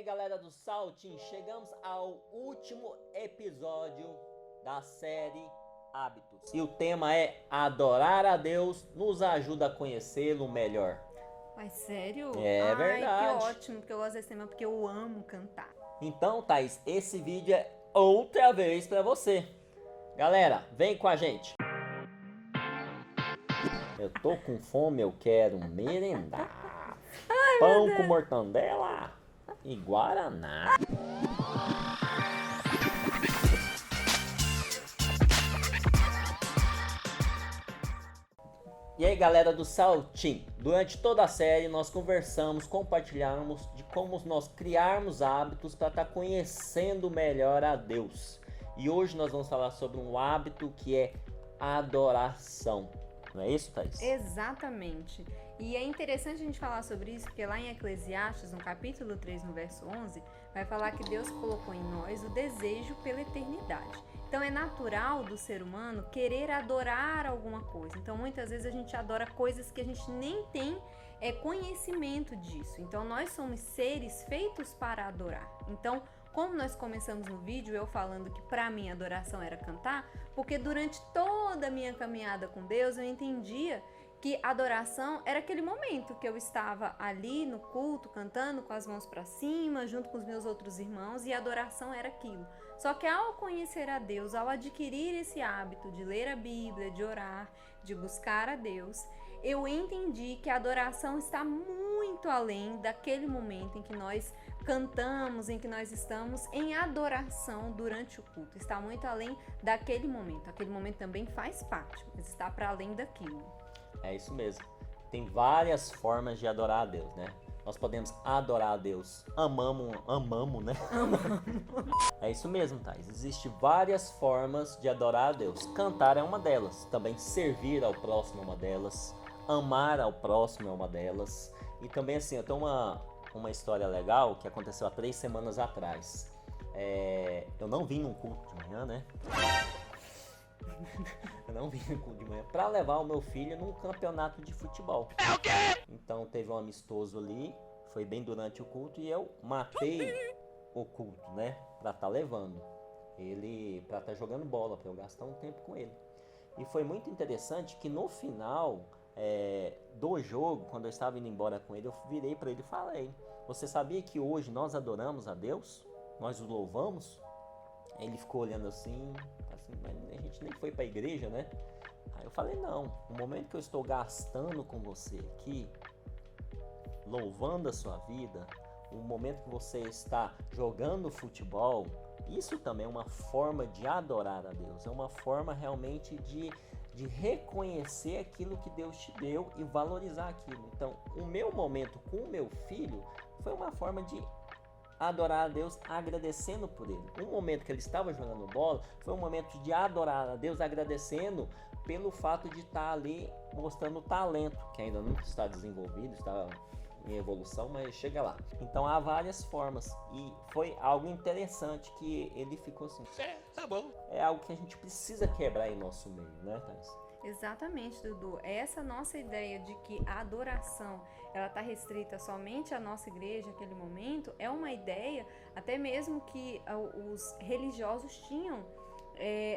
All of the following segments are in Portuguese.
galera do Saltim, chegamos ao último episódio da série Hábitos. E o tema é Adorar a Deus nos ajuda a conhecê-lo melhor. Mas sério? É verdade. Que ótimo, porque eu gosto desse tema, porque eu amo cantar. Então, Thaís, esse vídeo é outra vez pra você. Galera, vem com a gente. Eu tô com fome, eu quero merendar. Pão com mortandela e guaraná. E aí, galera do Saltim, durante toda a série nós conversamos, compartilhamos de como nós criarmos hábitos para estar conhecendo melhor a Deus. E hoje nós vamos falar sobre um hábito que é adoração. Não é isso, Thaís? Exatamente. E é interessante a gente falar sobre isso, porque lá em Eclesiastes, no capítulo 3, no verso 11, vai falar que Deus colocou em nós o desejo pela eternidade. Então é natural do ser humano querer adorar alguma coisa. Então muitas vezes a gente adora coisas que a gente nem tem conhecimento disso. Então nós somos seres feitos para adorar. Então, como nós começamos no vídeo, eu falando que para mim adoração era cantar, porque durante toda a minha caminhada com Deus eu entendia que adoração era aquele momento que eu estava ali no culto, cantando com as mãos para cima, junto com os meus outros irmãos, e adoração era aquilo. Só que ao conhecer a Deus, ao adquirir esse hábito de ler a Bíblia, de orar, de buscar a Deus, eu entendi que a adoração está muito além daquele momento em que nós cantamos, em que nós estamos em adoração durante o culto. Está muito além daquele momento. Aquele momento também faz parte, mas está para além daquilo. É isso mesmo. Tem várias formas de adorar a Deus, né? Nós podemos adorar a Deus. Amamos, né? É isso mesmo, Thais. Existem várias formas de adorar a Deus. Cantar é uma delas. Também servir ao próximo é uma delas. Amar ao próximo é uma delas. E também assim, eu tenho uma história legal que aconteceu há 3 semanas atrás. Eu não vim num culto de manhã, né? Eu não vim no culto de manhã pra levar o meu filho num campeonato de futebol. É o quê? Então teve um amistoso ali, foi bem durante o culto e eu matei o culto, né? Pra estar levando ele, pra estar jogando bola, pra eu gastar um tempo com ele. E foi muito interessante que no final do jogo, quando eu estava indo embora com ele, eu virei pra ele e falei: você sabia que hoje nós adoramos a Deus? Nós o louvamos? Ele ficou olhando assim, mas a gente nem foi pra igreja, né? Aí eu falei, não, no momento que eu estou gastando com você aqui, louvando a sua vida, o momento que você está jogando futebol, isso também é uma forma de adorar a Deus, é uma forma realmente de reconhecer aquilo que Deus te deu e valorizar aquilo. Então, o meu momento com o meu filho foi uma forma de adorar a Deus agradecendo por ele. Um momento que ele estava jogando bola foi um momento de adorar a Deus agradecendo pelo fato de estar ali mostrando o talento, que ainda não está desenvolvido, está em evolução, mas chega lá. Então há várias formas e foi algo interessante que ele ficou assim, tá bom. É algo que a gente precisa quebrar em nosso meio, né, Thais? Exatamente, Dudu. Essa nossa ideia de que a adoração ela está restrita somente à nossa igreja naquele momento é uma ideia até mesmo que os religiosos tinham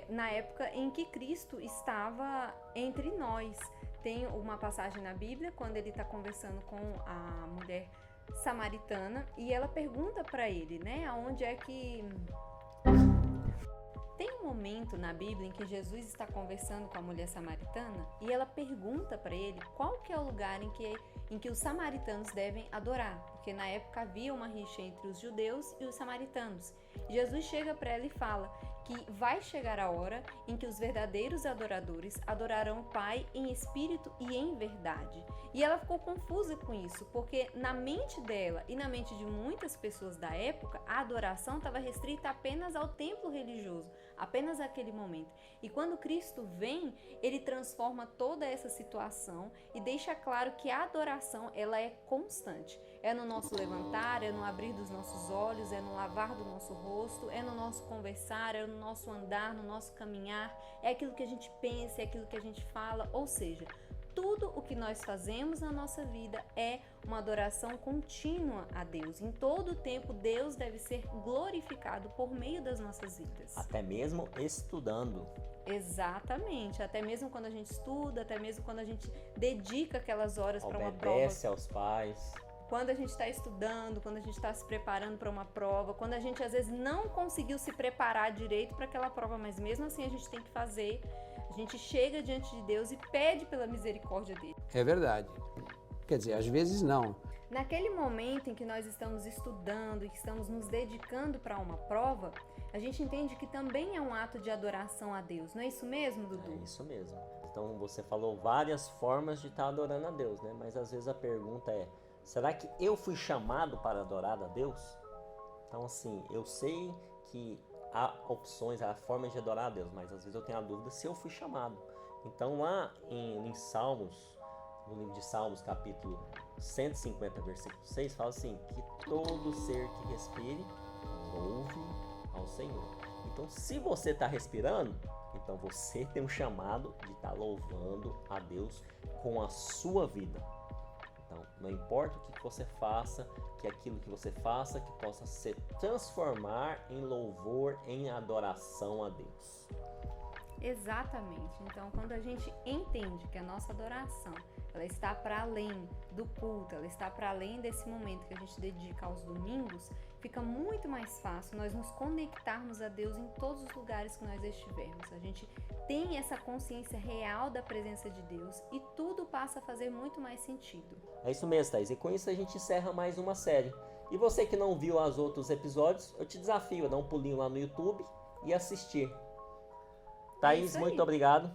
na época em que Cristo estava entre nós. Tem uma passagem na Bíblia quando ele está conversando com a mulher samaritana e ela pergunta para ele, né, aonde é que... Tem um momento na Bíblia em que Jesus está conversando com a mulher samaritana e ela pergunta para ele qual que é o lugar em que os samaritanos devem adorar, porque na época havia uma rixa entre os judeus e os samaritanos. E Jesus chega para ela e fala que vai chegar a hora em que os verdadeiros adoradores adorarão o Pai em espírito e em verdade. E ela ficou confusa com isso, porque na mente dela e na mente de muitas pessoas da época, a adoração estava restrita apenas ao templo religioso, apenas aquele momento. E quando Cristo vem, ele transforma toda essa situação e deixa claro que a adoração ela é constante. É no nosso levantar, é no abrir dos nossos olhos, é no lavar do nosso rosto, é no nosso conversar, é no nosso andar, no nosso caminhar, é aquilo que a gente pensa, é aquilo que a gente fala, ou seja, tudo o que nós fazemos na nossa vida é uma adoração contínua a Deus. Em todo o tempo, Deus deve ser glorificado por meio das nossas vidas. Até mesmo estudando. Exatamente. Até mesmo quando a gente estuda, até mesmo quando a gente dedica aquelas horas para uma prova. Obedece aos pais. Quando a gente está estudando, quando a gente está se preparando para uma prova, quando a gente às vezes não conseguiu se preparar direito para aquela prova, mas mesmo assim a gente tem que fazer. A gente chega diante de Deus e pede pela misericórdia dele. É verdade. Quer dizer, às vezes não. Naquele momento em que nós estamos estudando e que estamos nos dedicando para uma prova, a gente entende que também é um ato de adoração a Deus. Não é isso mesmo, Dudu? É isso mesmo. Então você falou várias formas de estar adorando a Deus, né? Mas às vezes a pergunta é: será que eu fui chamado para adorar a Deus? Então assim, eu sei que há opções, há formas de adorar a Deus, mas às vezes eu tenho a dúvida se eu fui chamado. Então lá em Salmos, no livro de Salmos, capítulo 150, versículo 6, fala assim: que todo ser que respire, louve ao Senhor. Então se você está respirando, então você tem um chamado de estar louvando a Deus com a sua vida. Então, não importa o que você faça, que aquilo que você faça que possa se transformar em louvor, em adoração a Deus. Exatamente. Então, quando a gente entende que a nossa adoração, ela está para além do culto, ela está para além desse momento que a gente dedica aos domingos, fica muito mais fácil nós nos conectarmos a Deus em todos os lugares que nós estivermos. A gente tem essa consciência real da presença de Deus e tudo passa a fazer muito mais sentido. É isso mesmo, Thaís. E com isso a gente encerra mais uma série. E você que não viu os outros episódios, eu te desafio a dar um pulinho lá no YouTube e assistir. Thaís, muito obrigado.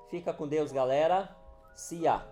Fica com Deus, galera. See ya.